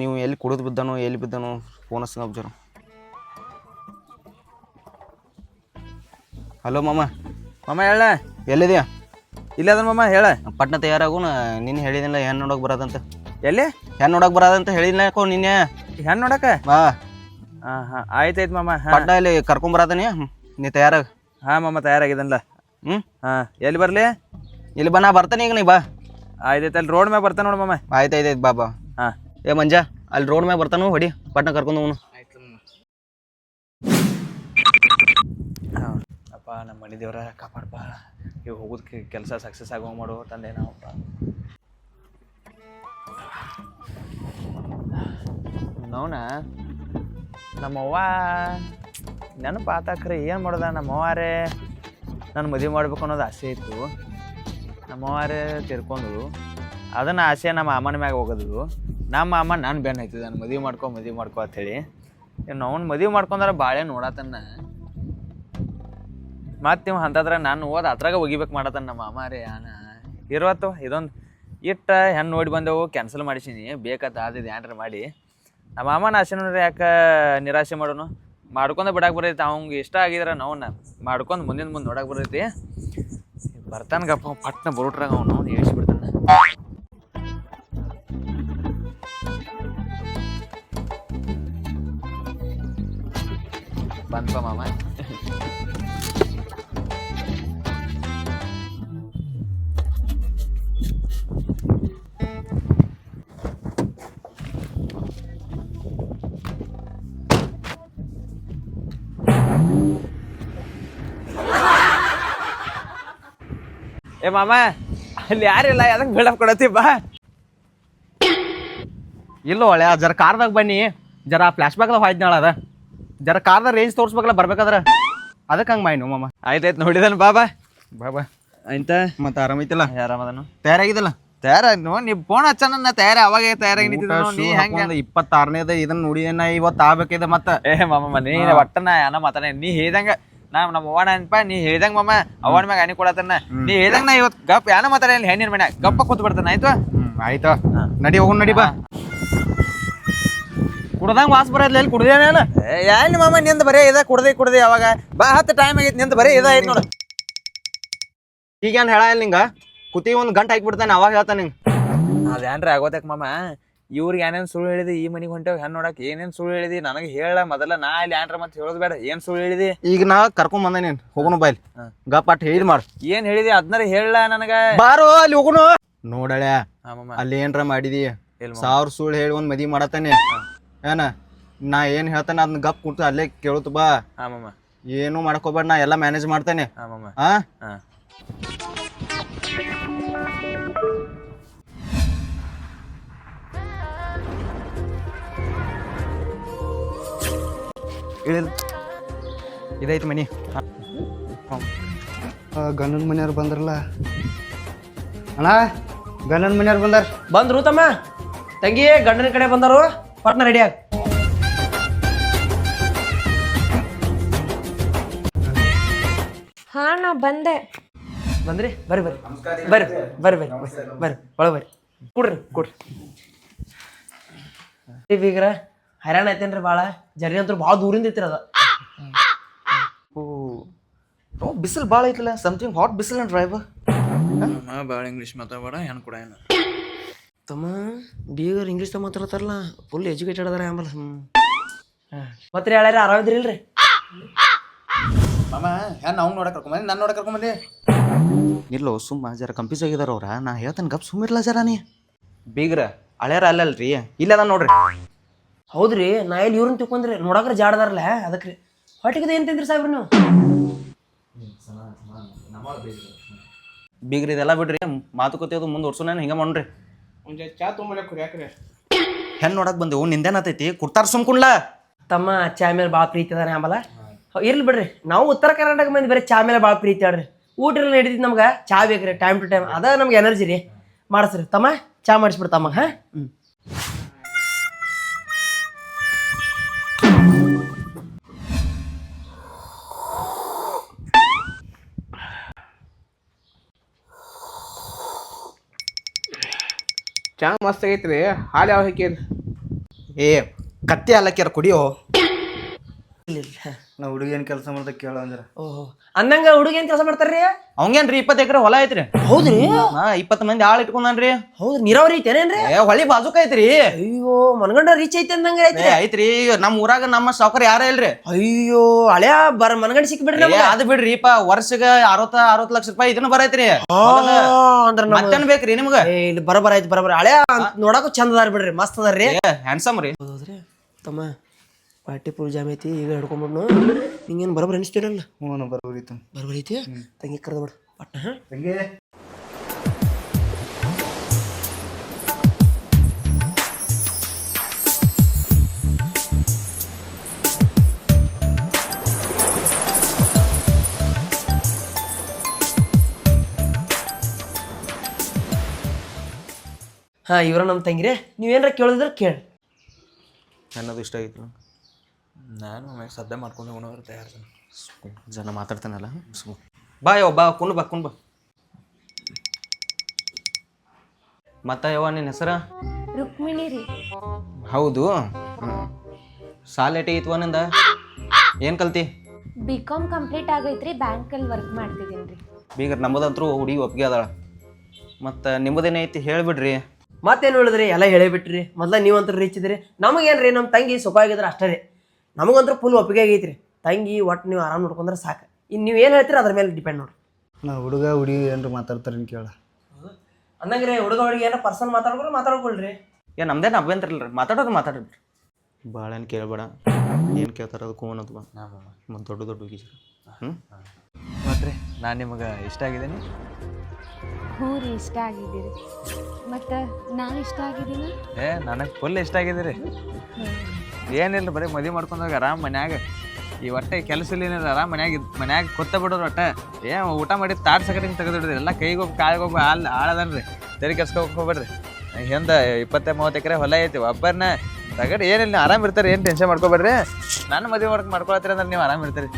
ನೀವು ಎಲ್ಲಿ ಕುಡಿದು ಬಿದ್ದಾನೋ ಎಲ್ಲಿ ಬಿದ್ದಾನೋ ಫೋನ್ ಹಚ್ಚ ಜರ. ಹಲೋ ಮಾಮ. ಮಾಮ ಹೇಳ ಎಲ್ಲಿದೆಯಾ? ಇಲ್ಲ ಅದನ್ನ ಮಾಮ ಹೇಳ. ಪಟ್ನ ತಯಾರಾಗು. ನಿನ್ನ ಹೇಳಿದಿಲ್ಲ ಹೆಣ್ಣು ನೋಡೋಕೆ ಬರೋದಂತ. ಎಲ್ಲಿ ಹೆಣ್ಣು ನೋಡೋಕೆ ಬರೋದಂತ ಹೇಳಿದ್ನಕೋ ನಿನ್ನೆ. ಹೆಣ್ಣು ನೋಡಕ? ಹಾಂ ಹಾಂ ಆಯ್ತಾಯ್ತು ಮಾಮ. ಪಟ್ನ ಇಲ್ಲಿ ಕರ್ಕೊಂಬರದನಿ, ನೀ ತಯಾರಾಗ. ಹಾಂ ಮಾಮ ತಯಾರಾಗಿದ್ದಲ್ಲ. ಹಾಂ ಎಲ್ಲಿ ಬರಲಿ? ಇಲ್ಲಿ ಬಾ, ನಾ ಬರ್ತಾನೆ ಈಗ. ನೀ ಬಾ. ಆಯ್ತಾಯ್ತು ಅಲ್ಲಿ ರೋಡ್ ಮ್ಯಾಗ ಬರ್ತಾನೆ ನೋಡು ಮಾಮ. ಆಯ್ತಾಯ್ತು ಬಾ ಬಾ. ಹಾಂ ಏ ಮಂಜ, ಅಲ್ಲಿ ರೋಡ್ ಮ್ಯಾಗ ಬರ್ತಾನು, ಹೊಡಿ ಪಟ್ನ ಕರ್ಕೊಂಡು ಹೋಗೋನು. ಅಪ್ಪ ನಮ್ಮ ಮನೆ ದೇವ್ರ ಕಾಪಾಡಪ್ಪ. ಇವು ಹೋಗೋದಕ್ಕೆ ಕೆಲಸ ಸಕ್ಸಸ್ ಆಗೋ ಮಾಡು ತಂದೆ ನಾವಪ್ಪ. ನೋನ ನಮ್ಮವ್ವ ನೆನಪು ಆತಾಕ್ರಿ ಏನು ಮಾಡೋದ. ನಮ್ಮವ್ವಾರೇ ನಾನು ಮದುವೆ ಮಾಡ್ಬೇಕು ಅನ್ನೋದು ಆಸೆ ಇತ್ತು. ನಮ್ಮವ್ವಾರೇ ತೀರ್ಕೊಂಡು ಅದನ್ನು ಆಸೆ ನಮ್ಮ ಅಮ್ಮನ ಮ್ಯಾಗ ಹೋಗೋದು. ನಮ್ಮ ಅಮ್ಮ ನಾನು ಬೆನ್ನು ಆಯ್ತದೆ, ನಾನು ಮದುವೆ ಮಾಡ್ಕೊ ಅಂಥೇಳಿ. ಇನ್ನು ಅವ್ನು ಮದುವೆ ಮಾಡ್ಕೊಂಡ್ರೆ ಭಾಳ ನೋಡತನ್ನ. ಮತ್ತು ನೀವು ಅಂತಂದ್ರೆ ನಾನು ಅದ್ರಾಗ ಒಗಿಬೇಕು ಮಾಡತ್ತಾನ ನಮ್ಮ ಅಮ್ಮ ರೀ. ಇರುವತ್ತು ಇದೊಂದು ಇಟ್ಟು ಹೆಣ್ಣು ನೋಡಿ ಬಂದೆವು, ಕ್ಯಾನ್ಸಲ್ ಮಾಡಿಸೀನಿ. ಬೇಕಾದ ಆದಿದ್ದು ಏನ್ರ ಮಾಡಿ ನಮ್ಮ ಅಮ್ಮನ ಆಸೆ ನೋಡ್ರಿ. ಯಾಕೆ ನಿರಾಶೆ ಮಾಡೋನು? ಮಾಡ್ಕೊಂಡು ಬಿಡಕ್ಕೆ ಬರೈತಿ. ಅವ್ಗೆ ಇಷ್ಟ ಆಗಿದ್ರೆ ನಾವನ್ನ ಮಾಡ್ಕೊಂಡು ಮುಂದೆ ನೋಡಕ್ಕೆ ಬರೈತಿ. ಬರ್ತಾನೆ ಗಪ್ಪ ಪಟ್ನ ಬರುಟ್ರಾಗ ಅವನು ಇಳಿಸ್ಬಿಡ್ತಾನೆ. ಬಂದಪ್ಪ ಮಾಮ. ಏ ಮಾಮ, ಅಲ್ಲಿ ಯಾರಿಲ್ಲ, ಅದಕ್ಕೆ ಬಿಲ್ಡಪ್ ಕೊಡತ್ತಿ ಬಾ. ಇಲ್ಲ ಒಳ್ಳೆ ಜರ ಕಾರ್ದಾಗ ಬನ್ನಿ. ಜರ ಫ್ಲಾಶ್ ಬ್ಯಾಕ್ದಾಗ ಹೋಯ್ದ್ನಾಳ ಅದ. ಜರ ಕಾರ್ದಾಗ ರೇಂಜ್ ತೋರಿಸ್ಬೇಕಲ್ಲ ಬರ್ಬೇಕಾದ್ರೆ. ಅದಕ್ಕೆ ಹಂಗೆ ಮಾಡಿ ಮಾಮ. ಆಯ್ತಾಯ್ತು ನೋಡಿದನು ಬಾ ಬಾ ಬಾ ಆಯ್ತ. ಮತ್ತೆ ಆರಾಮೈತಿಲ್ಲ? ಆರಾಮದನು? ತಯಾರಾಗಿದ್ದಲ್ಲ? ನೋ ನೀ ಫೋನ್ ಹಚ್ಚನ ತಯಾರ ಅವಾಗ ತಯಾರಾಗಿ ನಿಂತಿದ್ದ. ನೀ ಹೆಂಗ 26ನೇದ ಇದನ್ನ ನೋಡಿದೇನ ಇವತ್ತು ಆಗ್ಬೇಕಿದೆ. ಮತ್ತೆ ಏ ಮಾಮ ನೀ ಒಟ್ಟನ ಏನ ಮಾತಾಡ. ನೀ ಹೇಳ್ದಂಗ ನಮ್ಮ ಅವ್ವನ ಅನ್ಪ. ನೀ ಹೇಳ್ದಂಗ ಮಾಮ ಅವನ ಮ್ಯಾಗ ಅನಿ ಕೊಡತನ. ನೀ ಹೇಳ್ದಂಗ ನಾ ಇವತ್ತು ಗಪ್ ಏನ ಮಾತಾಡ ಹೆಣ್ಣಿನ ಮನ್ಯಾಗ ಗಪ್ಪ ಕೂತ್ ಬಿಡ್ತಾನ. ಆಯ್ತು ಆಯ್ತು ನಡಿ ಹೋಗೋಣ. ನಡಿ ಬಾ. ಕುಡ್ದಂಗ ವಾಸ್ ಬರೋದ್ಲ? ಎಲ್ಲಿ ಕುಡ್ದೇನ? ಏನ್ ಮಾಮ ನಿಂದ ಬರೀ ಇದ ಕುಡ್ದೆ ಅವಾಗ ಬಾ. ಹತ್ತು ಟೈಮ್ ಆಗೈತಿ ನಿಂದ ಬರೀ ಇದ ಐತಿ ನೋಡು. ಈಗೇನು ಹೇಳ ಇಲ್ಲ ನಿಂಗ? ಕುತಿ ಒಂದು ಗಂಟೆ ಹಾಕಿಬಿಡ್ತಾನೆ, ಅವಾಗ ಹೇಳ್ತಾನೆ ನಿಂಗೆ. ಅದೇನ್ರಿ ಆಗೋತಕ್ ಮಾಮ. ಇವ್ರಿಗೆ ಏನೇನು ಸುಳ್ಳು ಹೇಳಿದಿ? ಈ ಮನೆಗೆ ಹೊಂಟೇವ್ ಹೆಣ್ಣು ನೋಡಕ್ ಏನೇನು ಸುಳ್ಳು ಹೇಳಿದಿ ನನಗೆ ಹೇಳ ಮೊದಲ. ನಾ ಇಲ್ಲಿ ಏನ್ರ ಮತ್ತೆ ಹೇಳೋದು ಬೇಡ. ಏನು ಸುಳ್ಳು ಹೇಳಿದಿ? ಈಗ ನಾ ಕರ್ಕೊಂಡ್ ಬಂದ ನೀನು ಹೋಗೋಣ ಬಾಯ್ಲಿ. ಗಪ್ಪಾಟ್ ಹೇಳಿ ಮಾಡು. ಏನು ಹೇಳಿದಿ ಅದನ್ನಾರ ಹೇಳ ನನಗ. ಬಾರೋ ಅಲ್ಲಿ ಹೋಗೋಣ. ನೋಡಳೆ ಮಾಮ ಅಲ್ಲಿ ಏನ್ರ ಮಾಡಿದಿ? 1000 ಸುಳ್ಳು ಹೇಳಿ ಒಂದು ಮದುವೆ ಮಾಡತ್ತಾನೆ. ಏನ ನಾ ಏನು ಹೇಳ್ತಾನೆ ಅದನ್ನ ಗಪ್ ಕುಂತು ಅಲ್ಲೇ ಕೇಳುತ್ತ ಬಾ. ಮಾಮ ಏನು ಮಾಡ್ಕೋಬೇಡ, ನಾ ಎಲ್ಲ ಮ್ಯಾನೇಜ್ ಮಾಡ್ತೇನೆ. ಮಾಮ ಇದೈತಿ ಮನಿ. ಗಂಡನ ಮನೆಯವ್ರು ಬಂದ್ರಲ್ಲ ಅಣ್ಣ. ಗಂಡನ ಮನೆಯವ್ರು ಬಂದ್ರು ತಮ್ಮ. ತಂಗಿ ಗಂಡನ ಕಡೆ ಬಂದರು. ಪಟ್ನ ರೆಡಿ ಆಗ. ಹಾ ನಾ ಬಂದೆ. ಬಂದ್ರಿ? ಬರ್ರಿ ಬರ್ರಿ ಬರ್ರಿ ಬರ್ರಿ ಬರ್ರಿ ಬರ್ರಿ ಒಳಗೆ ಬರ್ರಿ. ಕೊಡ್ರಿ ಬೀಗ್ರ ಹೈರಾಣ ಐತೇನ್ರಿ ಭಾಳ. ಜರ್ನಿ ಅಂತೂ ಭಾಳ ದೂರಿಂದ ಐತಿರ ಅದ. ಬಿಸಿಲು ಭಾಳ ಐತಲ್ಲ. ಸಮಥಿಂಗ್ ಹಾಟ್ ಬಿಸಿಲ್ ಡ್ರೈವರ್. ಭಾಳ ಇಂಗ್ಲೀಷ್ ಮಾತಾಡ ಹೆಣ್ಣು ಕೂಡ ಏನು ತಮ್ಮ. ಬೀಗರ್ ಇಂಗ್ಲೀಷ್ ತ ಮಾತಾಡ್ತಾರಲ್ಲ, ಫುಲ್ ಎಜುಕೇಟೆಡ್ ಅದಾರ ಆಂಬಲ್. ಮತ್ತೆ ಹೇಳ್ಯಾರ ಆರಾಮಿದ್ರಿಲ್ರಿ? ಮಾಮ ಹೆಣ್ಣು ಅವ್ನು ನೋಡಕ್ ಕರ್ಕೊಂಬಂದಿ, ನಾನು ನೋಡಕ್ ಕರ್ಕೊಂಬಂದಿ. ಇಲ್ಲೋ ಸುಮ್ಮ ಜರ ಕಂಪ್ಯೂಸ್ ಆಗಿದಾರ ಅವ್ರ. ನಾ ಹೇಳ್ತಾನೆ ಗಪ್ ಸುಮ್ಮಿರ್ಲ ಜರ. ನೀ ಬೀಗ್ರ ಹಳ್ಯಾರ ಅಲ್ಲಲ್ರಿ, ಇಲ್ಲದ ನೋಡ್ರಿ. ಹೌದ್ರಿ, ನಾ ಇಲ್ಲಿ ಇವ್ರನ್ನ ತಿಳ್ಕೊಂಡ್ರಿ ನೋಡಕ್ರ ಜಾಡದಾರಲ್ಲ ಅದಕ್ಕೆ. ಹೊಟ್ಟಿಗೆ ಏನ್ ತಿಂದ್ರಿ ಸಾಹೇಬ್ರಿ ನೀವು? ಬೀಗ್ರಿ ಇದೆಲ್ಲ ಬಿಡ್ರಿ, ಮಾತುಕತೆ ಅದು ಮುಂದೆ ಓಡ್ಸೋಣ. ಹಿಂಗೆ ಮಾಡ್ರಿ. ಚಾ ತುಂಬಲಕ್ಕೆ ಕುಡಿಯಾಕ್ರಿ. ಹೆಣ್ಣು ನೋಡಕ್ ಬಂದೆವು, ನಿಂದೇನತೈತಿ? ಕುಡ್ತಾರ ಸುಮ್ಕುಣ್ಲ. ತಮ್ಮ ಚಾ ಮೇಲೆ ಭಾಳ ಪ್ರೀತಿ ಅದಾರ ಆಂಬಲ್ಲ. ಇರ್ಲಿ ಬಿಡ್ರಿ, ನಾವು ಉತ್ತರ ಕರ್ನಾಟಕ ಮಂದಿ ಬರೀ ಚಾ ಮೇಲೆ ಭಾಳ ಪ್ರೀತಿ ಆಡ್ರಿ. ಊಟ ಎಲ್ಲ ನಡೀತಿದ್ ನಮ್ಗೆ ಚಾ ಬೇಕ್ರಿ ಟೈಮ್ ಟು ಟೈಮ್. ಅದ ನಮ್ಗೆ ಎನರ್ಜಿ ರೀ. ಮಾಡಿಸ್ರಿ ತಮ್ಮ, ಚಾ ಮಾಡಿಸ್ಬಿಡ್ರಿ ತಮ್ಮ. ಹಾಂ ಚಾ ಮಸ್ತ್ ಆಗೈತ್ರಿ. ಹಾಲು ಯಾವ ಹಾಕಿರಿ? ಏ ಕತ್ತಿ ಅಲ್ಲಕ್ಯಾರ ಕುಡಿಯೋ. ನಾ ಹುಡುಗಿ ಏನು ಕೆಲಸ ಮಾಡ್ದ ಕೇಳ ಅಂದ್ರೆ ಓಹೋ ಅಂದಂಗ ಹುಡುಗ ಏನ್ ಕೆಲಸ ಮಾಡ್ತಾರ್ರಿ? ಅವಂಗೇನ್ರಿ 20 ಎಕರೆ ಹೊಲ ಐತ್ರಿ. ಹೌದ್ರಿ? 20 ಮಂದಿ ಆಳ್ ಇಟ್ಕೊಂಡಾನ್ರಿ. ಹೌದ್ರಿ, ನೀರಾವರಿ ಐತೇನೇನ್ರಿ? ಏ ಹೊಳಿ ಬಾಜುಕ ಐತ್ರಿ. ಅಯ್ಯೋ ಮನಗಂಡ ರೀಚ್ ಐತೆ ಅಂದಂಗ ಐತ್ರಿ. ಐತ್ರಿ, ನಮ್ಮ ಊರಾಗ ನಮ್ಮ ಸಾವ್ಕಾರ ಯಾರ ಇಲ್ರಿ. ಅಯ್ಯೋ ಹಳೆಯ ಮನಗಂಡ ಸಿಕ್ಬಿಡ್ರಿ ಏ, ಅದ್ ಬಿಡ್ರಿಪ್ಪ, ವರ್ಷಗ 60 ಲಕ್ಷ ರೂಪಾಯಿ ಇದನ್ನ ಬರೈತ್ರಿ. ಅಂದ್ರ ಮತ್ತೇನ್ ಬೇಕ್ರಿ ನಿಮ್ಗ? ಇಲ್ಲಿ ಬರಬರ ಐತಿ ಬರಬರ ಹಳೆಯ ನೋಡಾಕ ಚಂದ ಅದಾರ ಬಿಡ್ರಿ, ಮಸ್ತ್ ಅದಾರ್ರಿ. ಹ್ಯಾಂಡ್ಸಮ್ ರೀ. ಹೌದ್ರಿ ತಮ್ಮ, ಪಾರ್ಟಿ ಫುಲ್ ಜಾಮ್ ಐತಿ, ಈಗ ಹಿಡ್ಕೊಂಡ್ಬಿಡ್ನು. ನಿಂಗೇನು ಬರೋಬರ ಅನಿಸ್ತಿರಲ್ಲ? ಹ್ಞೂ ಬರೋರಿತ್ತು ಬರೋಬರ ಐತಿ. ತಂಗಿ ಕರೆದ ಬಿಡು ಪಟ್ಟ. ತಂಗಿ ಹಾಂ, ಇವ್ರ ನಮ್ಮ ತಂಗಿರಿ. ನೀವೇನಾರ ಕೇಳಿದ್ರೆ ಕೇಳಿ. ಅನ್ನೋದು ಇಷ್ಟ ಆಗಿತ್ತು. ನಾನು ಸದ್ಯ ಮಾಡ್ಕೊಂಡು ಉಣೋರು ತಯಾರು ಜನ ಮಾತಾಡ್ತಾನಲ್ಲ. ಬಾ ಯವ್ವ, ಬಾ ಕುಣ್ ಬಾ ಕುಣ್ ಬಾ. ಮತ್ತ ಯವ್ವ ನಿನ್ನ ಹೆಸರ? ರುಕ್ಮಿಣಿ ರೀ. ಹೌದು. ಸಾಲ ಎಟ್ಟಿಗಿತ್ವ ನಿಂದ? ಏನ್ ಕಲ್ತಿ? BCom ಕಂಪ್ಲೀಟ್ ಆಗೈತ್ರಿ, ಬ್ಯಾಂಕಲ್ಲಿ ವರ್ಕ್ ಮಾಡ್ತಿದ್ದೀನಿ ರೀ. ಬೀಗರ್ ನಮ್ಮದಂತ್ರು ಹುಡುಗಿ ಒಪ್ಪಿಗೆ ಅದಾಳ. ಮತ್ತು ನಿಮ್ಮದೇನೈತಿ ಹೇಳ್ಬಿಡ್ರಿ. ಮತ್ತೇನು ಹೇಳಿದ್ರಿ, ಎಲ್ಲ ಹೇಳಿಬಿಟ್ರಿ. ಮೊದ್ಲ ನೀವಂತೂ ರೀಚ್ ಇದ್ರಿ. ನಮಗೇನ್ರಿ, ನಮ್ಮ ತಂಗಿ ಸುಖ ಆಗಿದ್ರೆ ಅಷ್ಟೇ ರೀ. ನಮಗಂತೂ ಫುಲ್ ಒಪ್ಪಿಗೆ ಆಗೈತ್ರಿ. ತಂಗಿ ಒಟ್ಟು ನೀವು ಆರಾಮ್ ನೋಡ್ಕೊಂಡ್ರೆ ಸಾಕು. ಇನ್ನು ನೀವು ಏನು ಹೇಳ್ತೀರಿ ಅದ್ರ ಮೇಲೆ ಡಿಪೆಂಡ್ ನೋಡ್ರಿ. ನಾ ಹುಡುಗ ಹುಡುಗಿ ಏನ್ರ ಮಾತಾಡ್ತಾರೇನು ಕೇಳ. ಅಂದಂಗ್ರಿ ಹುಡುಗ ಹುಡುಗಿ ಏನೋ ಪರ್ಸನ್ ಮಾತಾಡ್ಕೊಳ್ರಿ. ಏ ನಮ್ದೇನು ಅಭ್ಯಂತರ ಇಲ್ರಿ, ಮಾತಾಡ್ರಿ. ಭಾಳ ಏನು ಕೇಳ್ಬೇಡ, ಏನು ಕೇಳ್ತಾರ ಅದಕ್ಕೂ ಅನ್ನೋದು ಬಾ. ಮತ್ತು ದೊಡ್ಡ ಹುಡುಗಿ. ನೋಡ್ರಿ, ನಾನು ನಿಮಗೆ ಇಷ್ಟ ಆಗಿದ್ದೀನಿ. ಹ್ಞೂ ರೀ, ಇಷ್ಟ ಆಗಿದ್ದೀರಿ. ಮತ್ತು ನಾನು ಇಷ್ಟ ಆಗಿದ್ದೀನಿ. ನನಗೆ ಫುಲ್ ಇಷ್ಟ ಆಗಿದ್ದೀರಿ. ಏನಿಲ್ಲ, ಬರೀ ಮದುವೆ ಮಾಡ್ಕೊಂಡೋಗಿ ಆರಾಮ್ ಮನ್ಯಾಗ ಈ ಒಟ್ಟೆ ಕೆಲಸ ಇಲ್ಲ, ಏನಿಲ್ಲ, ಆರಾಮ್ ಮನ್ಯಾಗ ಕೊತ್ತ ಬಿಡೋರು. ಒಟ್ಟೆ ಏನು ಊಟ ಮಾಡಿ ತಾಟ್ ಸಕಟಿಂಗ್ ತೆಗೆದಿಡ್ರಿ. ಎಲ್ಲ ಕೈಗೊಬ್ಬ ಕಾಳಿಗೊಬ್ಬ ಆಳದನ್ರಿ. ತೆರಿಗೆ ಕೆಲ್ಸ್ಕೊಬೇಕು ಹೋಗ್ಬೇಡ್ರಿ. ಹಿಂದೆ 20-30 ಎಕರೆ ಹೊಲ ಐತಿ. ಒಬ್ಬರನ್ನ ತಗಡಿ ಏನಿಲ್ಲ, ನೀವು ಆರಾಮ್ ಇರ್ತಾರೆ, ಏನು ಟೆನ್ಷನ್ ಮಾಡ್ಕೊಬೇಡ್ರಿ. ನಾನು ಮದುವೆ ಮಾಡ್ಕೊಳತ್ತೀರಿ ಅಂದ್ರೆ ನೀವು ಆರಾಮ್ ಇರ್ತೀರಿ.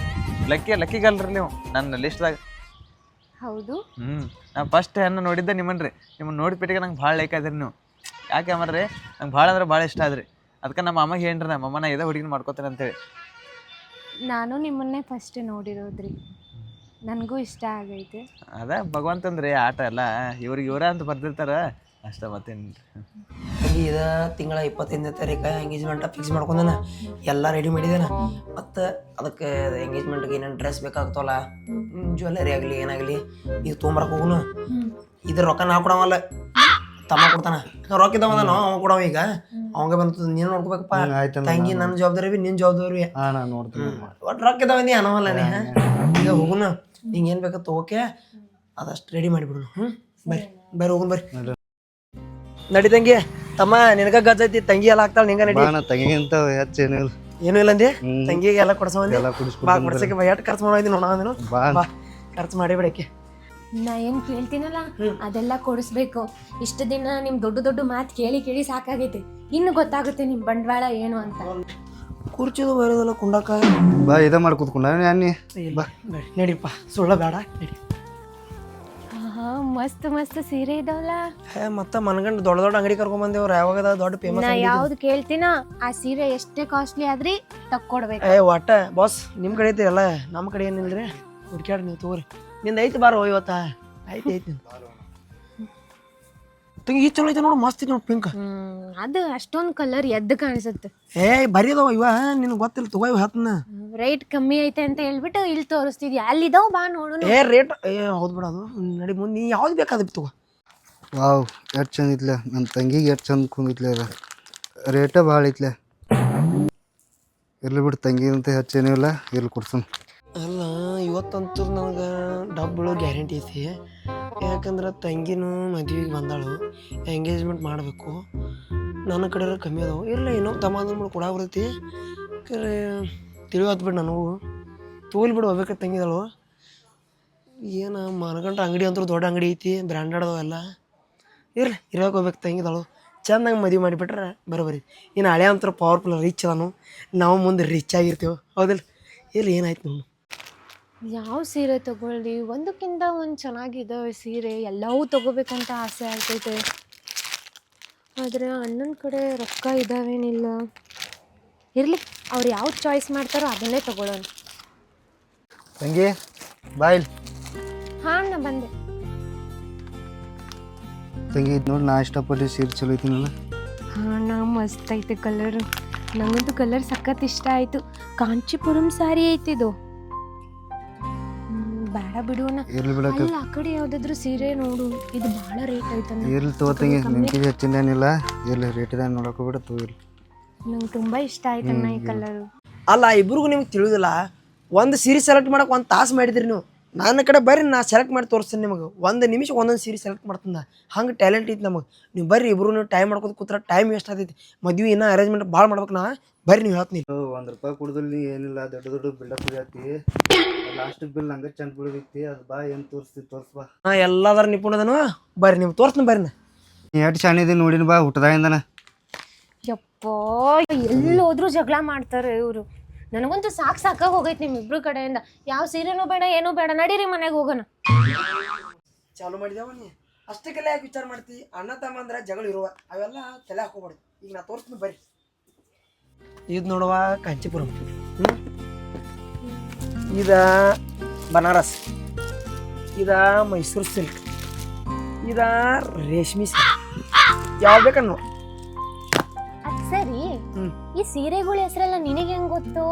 ಲಕ್ಕಿಗಲ್ರಿ ನೀವು ನನ್ನ ಲಿಸ್ಟ್ದಾಗ. ಹೌದು. ನಾನು ಫಸ್ಟ್ ಹೆಣ್ಣು ನೋಡಿದ್ದೆ ನಿಮ್ಮನ್ರಿ. ನಿಮ್ಮನ್ನು ನೋಡಿಬಿಟ್ಟಿಗೆ ನಂಗೆ ಭಾಳ ಲೈಕ್ ಆದ್ರಿ ನೀವು. ಯಾಕೆ ಅಮ್ಮರ್ರಿ, ನಂಗೆ ಭಾಳ ಅಂದ್ರೆ ಭಾಳ ಇಷ್ಟ ಆದ್ರಿ. ಅದಕ್ಕೆ ನಮ್ಮ ಅಮ್ಮಗೆ ಏನ್ರಿ, ನಮ್ಮ ಅಮ್ಮನ ಇದೇ ಹುಡುಗಿನ ಮಾಡ್ಕೋತಾರೆ ಅಂತೇಳಿ. ನಾನು ನಿಮ್ಮನ್ನೇ ಫಸ್ಟ್ ನೋಡಿರೋದ್ರಿ, ನನಗೂ ಇಷ್ಟ ಆಗೈತೆ. ಅದ ಭಗವಂತಂದ್ರಿ ಆಟ ಎಲ್ಲ. ಇವ್ರ ಅಂತ ಬರ್ದಿರ್ತಾರ ಅಷ್ಟ, ಮತ್ತೇನು. ತಂಗಿ ಇದ ತಿಂಗಳ 25ನೇ ತಾರೀಕು ಎಂಗೇಜ್ಮೆಂಟ್ ಫಿಕ್ಸ್ ಮಾಡ್ಕೊಂಡೇನ, ಎಲ್ಲ ರೆಡಿ ಮಾಡಿದೇನ. ಮತ್ತು ಅದಕ್ಕೆ ಎಂಗೇಜ್ಮೆಂಟ್ಗೆ ಏನೇನು ಡ್ರೆಸ್ ಬೇಕಾಗ್ತವಲ್ಲ, ಜ್ಯುವೆಲ್ಲರಿ ಆಗಲಿ ಏನಾಗಲಿ, ಈಗ ತೊಗೊಂಬರಕ್ಕೆ ಹೋಗುನು. ಇದ್ರ ರೊಕ್ಕ ನಾ ಕೊಡವಲ್ಲ, ತಮ್ಮ ಕೊಡ್ತಾನ. ರೊಕ್ಕ ಇದ್ದಾವ ನಾವು ಕೊಡವ. ಈಗ ಅವಂಗ ಬಂತು, ನೀನು ನೋಡ್ಕೋಬೇಕಪ್ಪ. ತಂಗಿ ನನ್ನ ಜವಾಬ್ದಾರಿ ಬಿ ನಿನ್ನ ಜವಾಬ್ದಾರಿ. ನಾನು ನೋಡ್ತೀನಿ. ಒಟ್ಟು ರೊಕ್ಕ ಇದ್ದಾವ ನೀ ಅನ್ನವಲ್ಲ ನೀ. ಈಗ ಹೋಗುನ, ನಿಂಗೆ ಏನು ಬೇಕಾ ತಗೋಕೆ ಅದಷ್ಟು ರೆಡಿ ಮಾಡಿಬಿಡು. ಬರ್ರಿ ಹೋಗುನ್ ಬರ್ರಿ. ನಡಿ ತಂಗಿ. ತಮ್ಮ ನಿನಗ ಗಜ್ಜೈತಿ, ತಂಗಿ ಎಲ್ಲ ಆಗ್ತಾಳ, ನಿಂಗ ನಡಿ. ತಂಗಿಗಿಂತ ಹೆಚ್ಚು ಏನಿಲ್ಲ. ಏನು ಇಲ್ಲ ಅಂದಿ, ತಂಗಿಗೆ ಎಲ್ಲ ಕೊಡ್ಸವಂದಿ. ಎಲ್ಲ ಬಾ ಕೊಡ್ಸಕ್ಕೆ ಬಾ, ಎಷ್ಟು ಖರ್ಚು ಮಾಡೋದಿ ನೋಡ. ಬಾ ಖರ್ಚು ಮಾಡಿ ಬಿಡಕ್ಕೆ. ನಾ ಏನು ಕೇಳ್ತೀನಲ್ಲ ಅದೆಲ್ಲ ಕೊಡಿಸ್ಬೇಕು. ಇಷ್ಟು ದಿನ ನಿಮ್ಮ ದೊಡ್ಡ ಮಾತು ಕೇಳಿ ಸಾಕಾಗೈತೆ. ಇನ್ನು ಗೊತ್ತಾಗುತ್ತೆ ನಿಮ್ಮ ಬಂಡವಾಳ ಏನು ಅಂತ. ಕುರ್ಚಿದು ಬರೋದಲ್ಲ ಕುಂಡಕ. ಬಾ ಇದ ಮಾಡಿ ಕೂತ್ಕೊಂಡ ಅನ್ನಿ. ಬಾ ನಡಿಪ್ಪ, ಸುಳ್ಳ ಬೇಡ, ನಡಿ. ಮಸ್ತ್ ಸೀರೆ ಇದಾವಲ್ಲ. ಮತ್ತೆ ಮನ್ಗಂಡು ದೊಡ್ಡ ಅಂಗಡಿ ಕರ್ಕೊಂಬಂದೇವ್ರ. ಯಾವಾಗ ದೊಡ್ಡ ಫೇಮಸ್. ನಾ ಯಾವ್ದು ಕೇಳ್ತೀನ ಆ ಸೀರೆ ಎಷ್ಟೇ ಕಾಸ್ಟ್ಲಿ ಆದ್ರಿ ತಕ್ಕೊಡ್ಬೇಕು. ಒಟ್ಟ ಬಾಸ್ ನಿಮ್ಮ ಕಡೆ ಐತಿ ಎಲ್ಲ, ನಮ್ಮ ಕಡೆ ಏನಿಲ್ರಿ. ಹುಡ್ಕ್ಯಾಡ್ರಿ ನೀವು ತಗೋರಿ. ನಿಂದ ಐತಿ ಬಾರೋ ಇವತ್ತ. ಐತಿ ತಂಗಿ, ಈ ಚಲೋ ಐತೆ ನೋಡು, ಮಸ್ತ್ ಐತಿ ನೋಡು, ಪಿಂಕ್. ಅದು ಅಷ್ಟೊಂದು ಕಲರ್ ಎದ್ದು ಕಾಣಿಸುತ್ತೆ. ಬರೀ ಅದಾವ ಇವ, ನಿನಗೆ ಗೊತ್ತಿಲ್ಲ, ತಗೋ ಇವ ಹತ್ತನ. ರೇಟ್ ಕಮ್ಮಿ ಐತೆ ಅಂತ ಹೇಳ್ಬಿಟ್ಟು ಇಲ್ಲಿ ತೋರಿಸ್ತಿದ್ಯಾ, ಅಲ್ಲಿದಾವ್ ಬಾ ನೋಡು. ರೇಟ್ ಹೌದು ಬಿಡ, ಅದು ನಡಿ ಮುಂದೆ. ನೀ ಯಾವ್ದು ಬೇಕಾದ ತಗೋ. ವಾವ್, ಎಷ್ಟು ಚಂದ ಐತ್ಲೆ. ನಮ್ಮ ತಂಗಿಗೆ ಎಷ್ಟು ಚಂದ ಕುಂದಿತ್ಲೆ. ಅದ ರೇಟ ಭಾಳ ಐತ್ಲೆ. ಇರ್ಲಿ ಬಿಡು, ತಂಗಿಗಿಂತ ಹೆಚ್ಚೇನಿಲ್ಲ. ಇರ್ಲಿ ಕೊಡ್ಸನ್. ಅಲ್ಲ, ಇವತ್ತಂತೂ ನನಗೆ ಡಬ್ಬಳು ಗ್ಯಾರಂಟಿ ಐತಿ. ಯಾಕಂದ್ರೆ ತಂಗಿನೂ ಮದುವೆಗೆ ಬಂದಾಳು, ಎಂಗೇಜ್ಮೆಂಟ್ ಮಾಡಬೇಕು. ನನ್ನ ಕಡೆ ಕಮ್ಮಿ ಅದಾವು. ಇಲ್ಲ ಇನ್ನೊಬ್ಬ ತಮ್ಮ ಅಂದ್ರೆ ಕೊಡ ಬರ್ತೈತಿ. ಯಾಕಂದ್ರೆ ತಿಳಿವತ್ತು ಬಿಡು, ನನಗೂ ತೋಲ್ ಬಿಡು. ಹೋಗ್ಬೇಕು ತಂಗಿದಳು. ಏನು ಮನಗಂಟ ಅಂಗಡಿ ಅಂತೂ ದೊಡ್ಡ ಅಂಗಡಿ ಐತಿ, ಬ್ರ್ಯಾಂಡೆಡ್ ಅದಾವೆಲ್ಲ. ಇರ್ಲಿ ಇರೋಕೆ ಹೋಗ್ಬೇಕು ತಂಗಿದಳು. ಚೆಂದಂಗೆ ಮದುವೆ ಮಾಡಿಬಿಟ್ರೆ ಬರೋಬರಿ. ಇನ್ನು ಹಳೆ ಅಂತರ ಪವರ್ಫುಲ್ ರಿಚ್ ಅದಾನು, ನಾವು ಮುಂದೆ ರಿಚ್ ಆಗಿರ್ತೀವಿ. ಹೌದಿಲ್ಲ? ಇಲ್ಲಿ ಏನಾಯ್ತು ನೋಡು. ಯಾವ ಸೀರೆ ತಗೊಳ್ಳಿ, ಒಂದಕ್ಕಿಂತ ಒಂದು ಚೆನ್ನಾಗಿದ್ದಾವೆ ಸೀರೆ. ಎಲ್ಲವೂ ತಗೋಬೇಕಂತ ಆಸೆ ಆಗ್ತೈತೆ. ಆದರೆ ಅಣ್ಣನ ಕಡೆ ರೊಕ್ಕ ಇದಾವೇನಿಲ್ಲ. ಇರಲಿ, ಅವ್ರು ಯಾವ್ದು ಚಾಯ್ಸ್ ಮಾಡ್ತಾರೋ ಅದನ್ನೇ ತಗೊಳ್ಳೋಣ. ತಂಗಿ ಬಾಯ್ಲ್ ಹಾಂ ಅಣ್ಣ ಬಂದೆ. ತಂಗಿ ಇದು ನೋಡಿ ನಾ ಇಷ್ಟಪಟ್ಟು ಸೀರೆ ಚಲೋ ಐತಿನಲ್ಲ. ಹಾಂ ಅಣ್ಣ ಮಸ್ತ್ ಐತೆ ಕಲರು. ನಂಗಂತೂ ಕಲರ್ ಸಖತ್ ಇಷ್ಟ ಆಯಿತು. ಕಾಂಚೀಪುರಂ ಸ್ಯಾರಿ ಐತಿದು. ಬೇಡ ಬಿಡೋಣ. ಇರ್ಲಿ ಬಿಡಕ್ಕೆ ಅಲ್ಲ ಆ ಕಡೆ ಯಾವುದಾದ್ರೂ ಸೀರೆ ನೋಡು, ಇದು ಭಾಳ ರೇಟ್ ಐತಣ್ಣ. ಇರ್ಲಿ ತಗೋ ತಂಗಿ, ನಿನ್ಕಿಂತ ಹೆಚ್ಚಿಂದೇನಿಲ್ಲ. ಇರ್ಲಿ ರೇಟಿದ ನೋಡೋಕೋಬಿಡ ತಗೋ ಇರ್ಲಿ. ನಂಗೆ ತುಂಬ ಇಷ್ಟ ಆಯ್ತಣ್ಣ ಈ ಕಲರು. ಅಲ್ಲ ಇಬ್ರಿಗೂ ನಿಮ್ಗೆ ತಿಳಿಯೋದಿಲ್ಲ. ಒಂದು ಸೀರೆ ಸೆಲೆಕ್ಟ್ ಮಾಡಕ್ಕೆ ಒಂದು ತಾಸು ಮಾಡಿದ್ರಿ ನೀವು. ನನ್ನ ಕಡೆ ಬರ್ರಿ, ನಾ ಸೆಲೆಕ್ಟ್ ಮಾಡಿ ತೋರಿಸ್ತೀನಿ ನಿಮಗೆ. ಒಂದು ನಿಮಿಷ ಒಂದೊಂದು ಸೀರೆ ಸೆಲೆಕ್ಟ್ ಮಾಡ್ತೀನಿ. ಹಂಗೆ ಟ್ಯಾಲೆಂಟ್ ಐತಿ ನಮಗೆ. ನೀವು ಬರ್ರಿ, ಇಬ್ರು ನೀವು ಟೈಮ್ ಮಾಡ್ಕೋತ ಕೂತ್ರೆ ಟೈಮ್ ವೇಸ್ಟ್ ಆಗ್ತೈತಿ. ಮದುವೆ ಇನ್ನೂ ಅರೇಂಜ್ಮೆಂಟ್ ಭಾಳ ಮಾಡ್ಬೇಕು. ನಾ ಬರ್ರಿ, ನೀವು ಹೇಳ್ತೀನಿ. ₹1 ಕುಡ್ದಲ್ಲಿ ಏನಿಲ್ಲ, ದೊಡ್ಡ ದೊಡ್ಡ ಬಿಲ್ಡಪ್ ಜಾತಿ. ಲಾಸ್ಟ್ ಬಿಲ್ ಹಂಗೆ ಚಂದ ಬೀಳದೈತಿ. ಅದು ಬಾ ಏನು ತೋರಿಸ್ಬಾ. ಹಾಂ ಎಲ್ಲದರ ನಿಪುಣದನು. ಬರ್ರಿ, ನೀವು ತೋರಿಸ್ತೀನಿ ಬರ್ರಿ. ನೀ ಎಷ್ಟು ಶಾಣಿದಿ ನೋಡಿನ ಬಾ ಹುಟ್ಟದಾಗಿಂದನ. ಯಪ್ಪೋ, ಎಲ್ಲೋದ್ರೂ ಜಗಳ ಮಾಡ್ತಾರೆ ಇವರು. ನನಗಂತೂ ಸಾಕಾಗಿ ಹೋಗೈತೆ ನಿಮ್ಮಿಬ್ರು ಕಡೆಯಿಂದ. ಯಾವ ಸೀರೆನೂ ಬೇಡ, ಏನೂ ಬೇಡ, ನಡೀರಿ ಮನೆಗೆ ಹೋಗೋಣ. ಚಾಲು ಮಾಡಿದೇವ ನೀ. ಅಷ್ಟಕ್ಕೆಲ್ಲ ಯಾಕೆ ವಿಚಾರ ಮಾಡ್ತಿ? ಅಣ್ಣ ತಮ್ಮ ಅಂದ್ರೆ ಜಗಳ ಇರುವ ಅವೆಲ್ಲ ತಲೆ ಹಾಕೋಬಾರ್ದು. ಈಗ ನಾ ತೋರಿಸ್ತೀನಿ ಬರ್ರಿ. ಇದು ನೋಡುವ ಕಾಂಚೀಪುರಂ, ಇದ ಬನಾರಸ್, ಇದ ಮೈಸೂರು ಸಿಲ್ಕ್, ಇದ ರೇಷ್ಮೆ ಸಿಲ್ಕ್. ಯಾವ ಬೇಕನ್ನು ಅದು ಸರಿ, ಈ ಸೀರೆಗಳ ಹೆಸರೆಲ್ಲ ನಿನಗೆ ಹೆಂಗ್ ಗೊತ್ತು?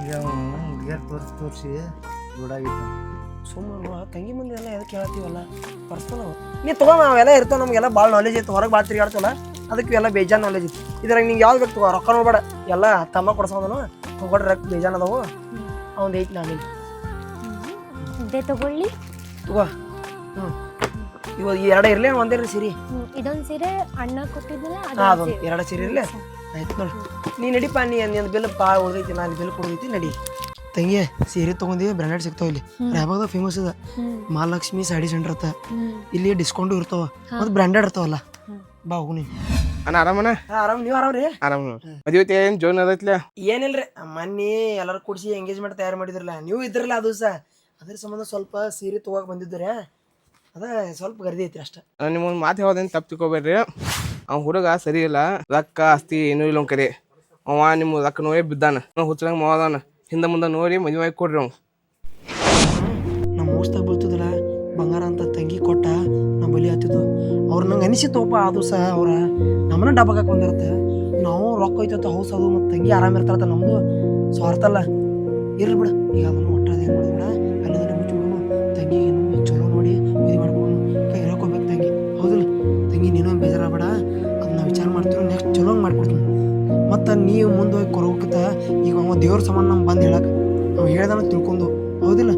ಈಗ ಹುಡುಗಿಯರ್ ತೋರಿಸಿ ರೂಢಾಗಿತ್ತು. ಸುಮ್ಮನೆ ತಂಗಿ ಮಂದಿ ಎಲ್ಲ ಎದಕ್ಕೆ ಹೇಳ್ತೀವಲ್ಲ ಪರ್ಸ್ನಲ್. ನೀ ತಗೋ, ನಾವೆಲ್ಲ ಇರ್ತಾವ, ನಮಗೆಲ್ಲ ಭಾಳ ನಾಲೆಜ್ ಐತೆ. ಹೊರಗೆ ಭಾಳ ತಿರುಗಾಡ್ತವಲ್ಲ, ಅದಕ್ಕೆ ಎಲ್ಲ ಬೇಜಾನ್ ನಾಲೆಜ್ ಐತಿ. ಇದ್ರಾಗ ನಿಂಗೆ ಯಾವ್ದು ಬೇಕು ತಗೋ, ರೊಕ್ಕ ನೋಡ್ಬೇಡ. ಎಲ್ಲ ತಮ್ಮ ಕೊಡ್ಸೋದನು ಹೋಗ್ಬೇಡ, ರೊಕ್ಕ ಬೇಜಾನ್ ಅದಾವು. ಅವ್ನು ಐತಿ ನಾನು ಇದೇ ತಗೊಳ್ಳಿ. ತಗೋ. ಇವಾಗ ಎರಡು ಇರಲಿ, ಒಂದೇ ಇರಲಿ ಸೀರೆ. ಇದೊಂದು ಸೀರೆ ಅಣ್ಣ ಕೊಟ್ಟಿದ್ದಲ್ಲ, ಅದೊಂದು ಎರಡು ಸೀರೆ ಇರಲಿ. ಆಯ್ತು ನೋಡಿ, ನೀ ನಡಿಪ. ನೀನು ಬಿಲ್ ಭಾಳ ಉಳ್ದೈತಿ, ನಾನು ಬಿಲ್ ಕೊಡೈತಿ. ನಡಿ ತಂಗಿ, ಸೀರೆ ತೊಗೊಂಡಿವಿ, ಬ್ರ್ಯಾಂಡೆಡ್ ಸಿಗ್ತಾವ ಇಲ್ಲಿ. ರಾಯಬಾಗ್ದಾಗ ಫೇಮಸ್ ಇದೆ ಮಹಾಲಕ್ಷ್ಮಿ ಸಾಡಿ ಸೆಂಟರ್ ಅಂತ. ಇಲ್ಲಿ ಡಿಸ್ಕೌಂಟು ಇರ್ತಾವ ಮತ್ತು ಬ್ರ್ಯಾಂಡೆಡ್ ಇರ್ತಾವಲ್ಲ. ಬಾ ಹೋಗು ನೀನು. ಅಣ್ಣ ಆರಾಮಣ್ಣ? ಆರಾಮ್, ನೀವು ಆರಾಮ್ ರೀ? ಆರಾಮ್. ಮದುವೆ ಏನು ಜೋನ್ ಅದೈತ್ಲ? ಏನಿಲ್ರಿ, ಮೊನ್ನೆ ಎಲ್ಲರೂ ಕೂಡಿಸಿ ಎಂಗೇಜ್ಮೆಂಟ್ ತಯಾರು ಮಾಡಿದ್ರಲ್ಲ, ನೀವು ಇದ್ರಲ್ಲ ಅದು ಸಹ. ಅದ್ರ ಸಂಬಂಧ ಸ್ವಲ್ಪ ಸೀರೆ ತೊಗೋಕೆ ಬಂದಿದ್ದರೆ, ಅದ ಸ್ವಲ್ಪ ಗರ್ದಿ ಐತ್ರಿ ಅಷ್ಟ. ನಾನು ನಿಮ್ಮೊಂದು ಮಾತು ಹೇಳೋದೇನು ತಪ್ಪು ತಿಳ್ಕೊಬೇಡ್ರಿ. ಅವ್ನ ಹುಡುಗ ಸರಿ ಇಲ್ಲ, ರೊಕ್ಕ ಆಸ್ತಿ ಏನೂ ಇಲ್ಲ ಅವ್ನ ಕಡೆ. ಅವ ನಿಮ್ಮ ರೊಕ್ಕ ನೋಡೇ ಬಿದ್ದಾನ. ಹುಚ್ಚರಂಗ ಮಾವದಾನ. ಹಿಂದೆ ಮುಂದೆ ನೋಡಿ ಮದುವೆ ಆಗಿ ಕೊಡ್ರಿ ಅವ್ನು. ನಮ್ಮ ಊಸ್ದಾಗ ಬೀಳ್ತದಲ್ಲ ಬಂಗಾರ ಅಂತ ತಂಗಿ ಕೊಟ್ಟ, ನಮ್ಮ ಬಲಿ ಹತ್ತಿದ್ದು. ಅವ್ರು ನಂಗೆ ಅನಿಸಿತ್ತಪ್ಪ. ಅದು ಸಹ ಅವ್ರ ನಮ್ಮನ್ನ ಡಬ್ಬಕ್ಕೆ ಬಂದಿರುತ್ತೆ. ನಾವು ರೊಕ್ಕ ಹೋಯ್ತತ್ತ ಹೌಸ್ ಅದು, ಮತ್ತು ತಂಗಿ ಆರಾಮಿರ್ತಾರತ್ತ. ನಮ್ಮದು ಸ್ವಾರ್ಥ ಅಲ್ಲ. ಇರ್ಲಿ ಬಿಡ, ಈಗ ಅದನ್ನು ಒಟ್ಟಾದ ಏನು ಮಾಡೋದು ಬೇಡ. ಅಲ್ಲದಲ್ಲೇ ಮುಚ್ಚಿಬಿಡೋನು. ತಂಗಿಗೆ ಚಲೋ ನೋಡಿ ಮದುವೆ ಮಾಡ್ಕೊಂಡು ಕೈ ಹೇಳ್ಕೊಬೇಕು ತಂಗಿ. ಹೌದಿಲ್ಲ ತಂಗಿ? ನೀನು ಬೇಜಾರಾಗಬೇಡ, ಅದನ್ನ ವಿಚಾರ ಮಾಡ್ತೀವಿ. ನೆಕ್ಸ್ಟ್ ಚಲೋ ಮಾಡ್ಕೊಡ್ತೀನಿ. ಮತ್ತು ನೀವು ಮುಂದೆ ಹೋಗಿ ಕೊರೋಕ್ಕಿಂತ ಈಗ ಅವ ದೇವ್ರ ಸಮಾನ ನಮ್ಗೆ ಬಂದು ಹೇಳಕ್ಕೆ, ನಾವು ಹೇಳ್ದಾನ ತಿಳ್ಕೊಂಡು. ಹೌದಿಲ್ಲ?